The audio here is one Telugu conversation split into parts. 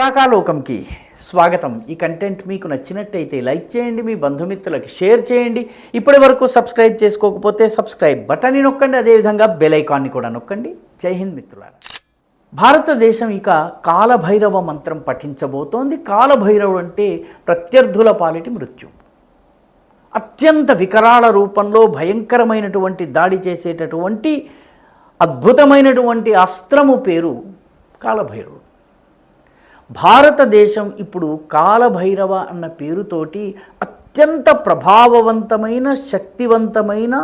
రాకాలోకంకి స్వాగతం. ఈ కంటెంట్ మీకు నచ్చినట్టయితే లైక్ చేయండి, మీ బంధుమిత్రులకు షేర్ చేయండి. ఇప్పటి వరకు సబ్స్క్రైబ్ చేసుకోకపోతే సబ్స్క్రైబ్ బటన్ని నొక్కండి, అదేవిధంగా బెల్ ఐకాన్ని కూడా నొక్కండి. జై హింద్ మిత్రులారా. భారతదేశం ఇక కాలభైరవ మంత్రం పఠించబోతోంది. కాలభైరవుడు అంటే ప్రత్యర్థుల పాలిటి మృత్యు. అత్యంత వికరాళ రూపంలో భయంకరమైనటువంటి దాడి చేసేటటువంటి అద్భుతమైనటువంటి అస్త్రము పేరు కాలభైరవుడు. భారతదేశం ఇప్పుడు కాలభైరవ అన్న పేరుతోటి అత్యంత ప్రభావవంతమైన శక్తివంతమైన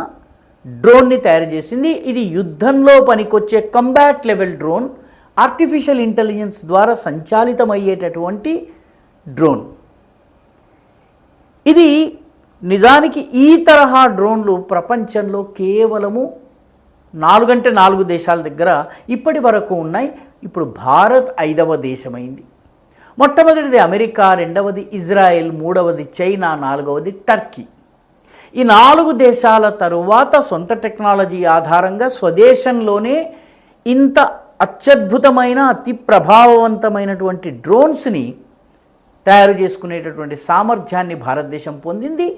డ్రోన్ని తయారు చేసింది. ఇది యుద్ధంలో పనికొచ్చే combat level drone, artificial intelligence ద్వారా సంచాలితమయ్యేటటువంటి డ్రోన్. ఇది నిజానికి ఈ తరహా డ్రోన్లు ప్రపంచంలో కేవలము 4 దేశాల దగ్గర ఇప్పటి వరకు ఉన్నాయి. ఇప్పుడు భారత్ 5వ దేశమైంది. మొట్టమొదటిది అమెరికా, రెండవది ఇజ్రాయెల్, మూడవది చైనా, 4వది టర్కీ. ఈ 4 దేశాల తరువాత సొంత టెక్నాలజీ ఆధారంగా స్వదేశంలోనే ఇంత అత్యద్భుతమైన అతి ప్రభావవంతమైనటువంటి డ్రోన్స్ని తయారు చేసుకునేటటువంటి సామర్థ్యాన్ని భారతదేశం పొందింది.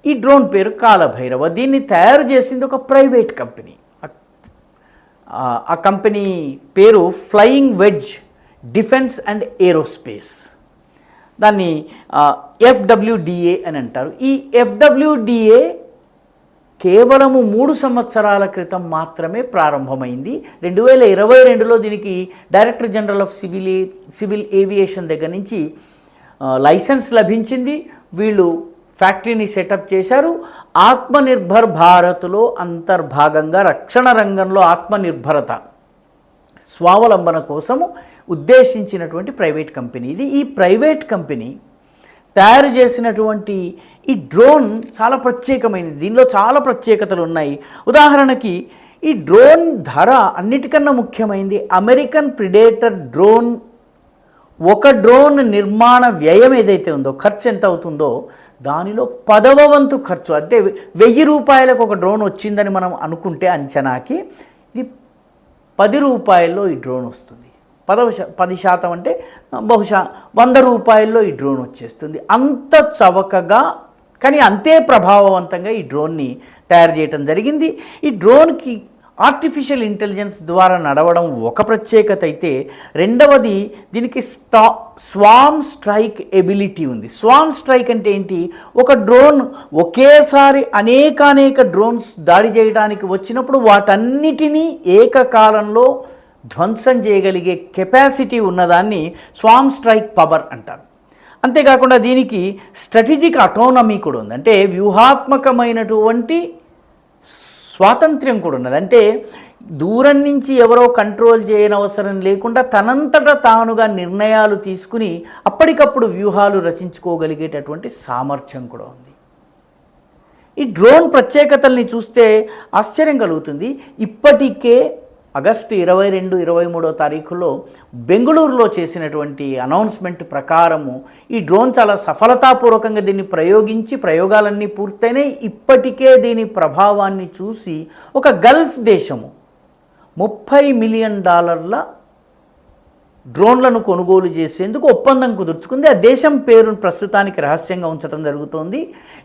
ఈ డ్రోన్ పేరు కాలభైరవ. దీన్ని తయారు చేసింది ఒక ప్రైవేట్ కంపెనీ. ఆ కంపెనీ పేరు flying wedge defence and aerospace. దాన్ని FWDA అని అంటారు. ఈ FWDA కేవలము 3 సంవత్సరాల క్రితం మాత్రమే ప్రారంభమైంది. 2022లో దీనికి director general of civil aviation దగ్గర నుంచి లైసెన్స్ లభించింది. వీళ్ళు ఫ్యాక్టరీని సెటప్ చేశారు. ఆత్మనిర్భర్ భారత్లో అంతర్భాగంగా రక్షణ రంగంలో ఆత్మనిర్భరత స్వావలంబన కోసము ఉద్దేశించినటువంటి ప్రైవేట్ కంపెనీ ఇది. ఈ ప్రైవేట్ కంపెనీ తయారు చేసినటువంటి ఈ డ్రోన్ చాలా ప్రత్యేకమైనది. దీనిలో చాలా ప్రత్యేకతలు ఉన్నాయి. ఉదాహరణకి ఈ డ్రోన్ ధర అన్నిటికన్నా ముఖ్యమైనది. అమెరికన్ ప్రిడేటర్ డ్రోన్ ఒక డ్రోన్ నిర్మాణ వ్యయం ఏదైతే ఉందో, ఖర్చు ఎంత అవుతుందో దానిలో 10వ వంతు ఖర్చు, అంటే 1000 రూపాయలకు ఒక డ్రోన్ వచ్చిందని మనం అనుకుంటే అంచనాకి ఇది 10 రూపాయల్లో ఈ డ్రోన్ వస్తుంది. 10% అంటే బహుశా 100 రూపాయల్లో ఈ డ్రోన్ వచ్చేస్తుంది. అంత చవకగా కానీ అంతే ప్రభావవంతంగా ఈ డ్రోన్ని తయారు చేయడం జరిగింది. ఈ డ్రోన్కి ఆర్టిఫిషియల్ ఇంటెలిజెన్స్ ద్వారా నడవడం ఒక ప్రత్యేకత అయితే, రెండవది దీనికి స్వామ్ స్ట్రైక్ ఎబిలిటీ ఉంది. స్వామ్ స్ట్రైక్ అంటే ఏంటి? ఒక డ్రోన్ ఒకేసారి అనేక డ్రోన్స్ దాడి చేయడానికి వచ్చినప్పుడు వాటన్నిటినీ ఏకకాలంలో ధ్వంసం చేయగలిగే కెపాసిటీ ఉన్నదాన్ని స్వామ్ స్ట్రైక్ పవర్ అంటారు. అంతేకాకుండా దీనికి స్ట్రాటజిక్ అటోనమీ కూడా ఉంది. అంటే వ్యూహాత్మకమైనటువంటి స్వాతంత్ర్యం కూడా ఉన్నది. అంటే దూరం నుంచి ఎవరో కంట్రోల్ చేయనవసరం లేకుండా తనంతట తానుగా నిర్ణయాలు తీసుకుని అప్పటికప్పుడు వ్యూహాలు రచించుకోగలిగేటటువంటి సామర్థ్యం కూడా ఉంది. ఈ డ్రోన్ ప్రత్యేకతల్ని చూస్తే ఆశ్చర్యం కలుగుతుంది. ఇప్పటికే ఆగస్టు 22, 23వ తారీఖులో బెంగళూరులో చేసినటువంటి అనౌన్స్మెంట్ ప్రకారము ఈ డ్రోన్ చాలా సఫలతాపూర్వకంగా దీన్ని ప్రయోగించి ప్రయోగాలన్నీ పూర్తయినాయి. ఇప్పటికే దీని ప్రభావాన్ని చూసి ఒక గల్ఫ్ దేశము $30 మిలియన్ డ్రోన్లను కొనుగోలు చేసేందుకు ఒప్పందం కుదుర్చుకుంది. ఆ దేశం పేరును ప్రస్తుతానికి రహస్యంగా ఉంచడం జరుగుతోంది.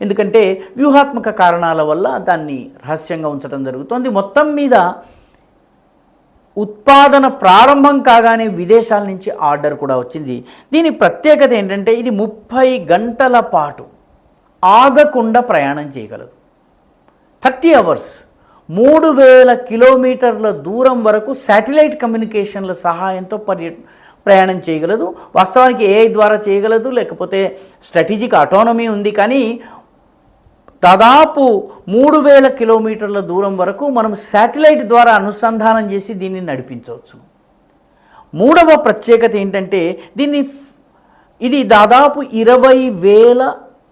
ఎందుకంటే వ్యూహాత్మక కారణాల వల్ల దాన్ని రహస్యంగా ఉంచడం జరుగుతోంది. మొత్తం మీద ఉత్పాదన ప్రారంభం కాగానే విదేశాల నుంచి ఆర్డర్ కూడా వచ్చింది. దీని ప్రత్యేకత ఏంటంటే ఇది 30 గంటల పాటు ఆగకుండా ప్రయాణం చేయగలదు. 30 అవర్స్ 3000 కిలోమీటర్ల దూరం వరకు శాటిలైట్ కమ్యూనికేషన్ల సహాయంతో ప్రయాణం చేయగలదు. వాస్తవానికి AI ద్వారా చేయగలదు, లేకపోతే స్ట్రాటజిక్ అటోనమీ ఉంది. కానీ దాదాపు 3000 కిలోమీటర్ల దూరం వరకు మనం శాటిలైట్ ద్వారా అనుసంధానం చేసి దీన్ని నడిపించవచ్చు. మూడవ ప్రత్యేకత ఏంటంటే ఇది దాదాపు 20,000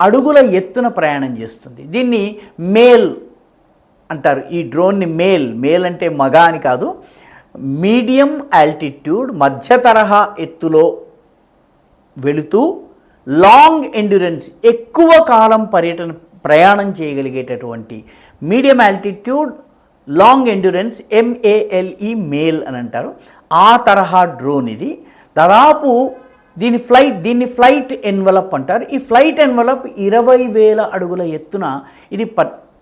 అడుగుల ఎత్తున ప్రయాణం చేస్తుంది. దీన్ని మేల్ అంటారు. ఈ డ్రోన్ని మేల్ అంటే మగ అని కాదు, మీడియం ఆల్టిట్యూడ్ మధ్య తరహా ఎత్తులో వెళుతూ లాంగ్ ఎండ్యూరెన్స్ ఎక్కువ కాలం ప్రయాణం చేయగలిగేటటువంటి medium altitude long endurance MALE male అని అంటారు. ఆ తరహా డ్రోన్ ఇది. దాదాపు దీన్ని ఫ్లైట్ ఎన్వలప్ అంటారు. ఈ ఫ్లైట్ ఎన్వలప్ 20,000 అడుగుల ఎత్తున ఇది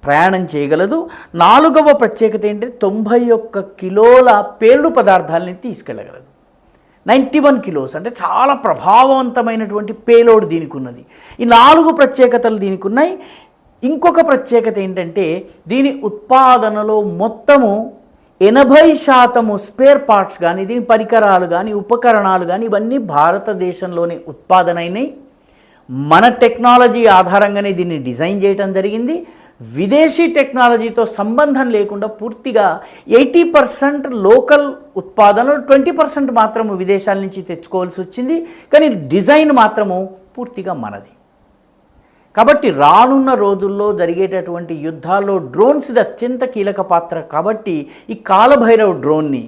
ప్రయాణం చేయగలదు. 4వ ప్రత్యేకత ఏంటంటే 91 కిలోల పేలుడు పదార్థాలని తీసుకెళ్ళగలదు. 91 కిలోస్ అంటే చాలా ప్రభావవంతమైనటువంటి పేలోడ్ దీనికి ఉన్నది. ఈ 4 ప్రత్యేకతలు దీనికి ఉన్నాయి. ఇంకొక ప్రత్యేకత ఏంటంటే దీని ఉత్పాదనలో మొత్తము 80% స్పేర్ పార్ట్స్ కానీ దీని పరికరాలు కానీ ఉపకరణాలు కానీ ఇవన్నీ భారతదేశంలోనే ఉత్పాదన అయినాయి. మన టెక్నాలజీ ఆధారంగానే దీన్ని డిజైన్ చేయడం జరిగింది. విదేశీ టెక్నాలజీతో సంబంధం లేకుండా పూర్తిగా 80% లోకల్ ఉత్పాదనలు, 20% మాత్రము విదేశాల నుంచి తెచ్చుకోవాల్సి వచ్చింది. కానీ డిజైన్ మాత్రము పూర్తిగా మనది. కాబట్టి రానున్న రోజుల్లో జరిగేటటువంటి యుద్ధాల్లో డ్రోన్స్ ఇది అత్యంత కీలక పాత్ర. కాబట్టి ఈ కాలభైరవ్ డ్రోన్ని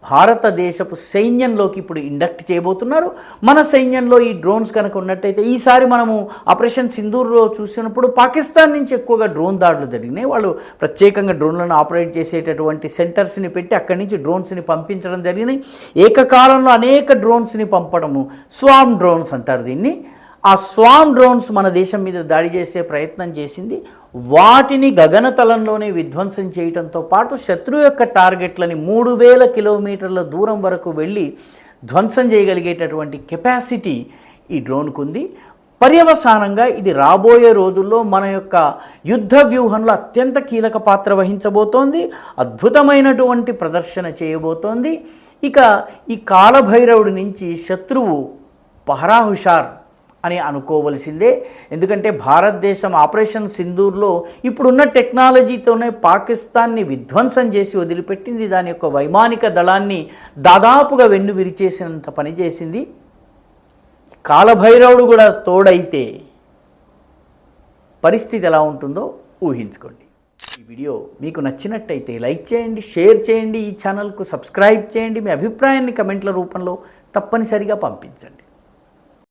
భారతదేశపు సైన్యంలోకి ఇప్పుడు ఇండక్ట్ చేయబోతున్నారు. మన సైన్యంలో ఈ డ్రోన్స్ కనుక ఉన్నట్టయితే ఈసారి మనము ఆపరేషన్ సింధూర్లో చూసినప్పుడు పాకిస్తాన్ నుంచి ఎక్కువగా డ్రోన్ దాడులు జరిగినాయి. వాళ్ళు ప్రత్యేకంగా డ్రోన్లను ఆపరేట్ చేసేటటువంటి సెంటర్స్ని పెట్టి అక్కడి నుంచి డ్రోన్స్ని పంపించడం జరిగినాయి. ఏకకాలంలో అనేక డ్రోన్స్ని పంపడము స్వామ్ డ్రోన్స్ అంటారు దీన్ని. ఆ స్వామ్ డ్రోన్స్ మన దేశం మీద దాడి చేసే ప్రయత్నం చేసింది. వాటిని గగనతలంలోనే విధ్వంసం చేయడంతో పాటు శత్రువు యొక్క టార్గెట్లని 3,000 కిలోమీటర్ల దూరం వరకు వెళ్ళి ధ్వంసం చేయగలిగేటటువంటి కెపాసిటీ ఈ డ్రోన్కు ఉంది. పర్యవసానంగా ఇది రాబోయే రోజుల్లో మన యొక్క యుద్ధ వ్యూహంలో అత్యంత కీలక పాత్ర వహించబోతోంది. అద్భుతమైనటువంటి ప్రదర్శన చేయబోతోంది. ఇక ఈ కాలభైరవుడి నుంచి శత్రువు పహరా హుషార్ అని అనుకోవలసిందే. ఎందుకంటే భారతదేశం ఆపరేషన్ సింధూర్లో ఇప్పుడున్న టెక్నాలజీతోనే పాకిస్తాన్ని విధ్వంసం చేసి వదిలిపెట్టింది. దాని యొక్క వైమానిక దళాన్ని దాదాపుగా వెన్ను విరిచేసినంత పని చేసింది. కాలభైరవుడు కూడా తోడైతే పరిస్థితి ఎలా ఉంటుందో ఊహించుకోండి. ఈ వీడియో మీకు నచ్చినట్టయితే లైక్ చేయండి, షేర్ చేయండి, ఈ ఛానల్కు సబ్స్క్రైబ్ చేయండి. మీ అభిప్రాయాన్ని కమెంట్ల రూపంలో తప్పనిసరిగా పంపించండి.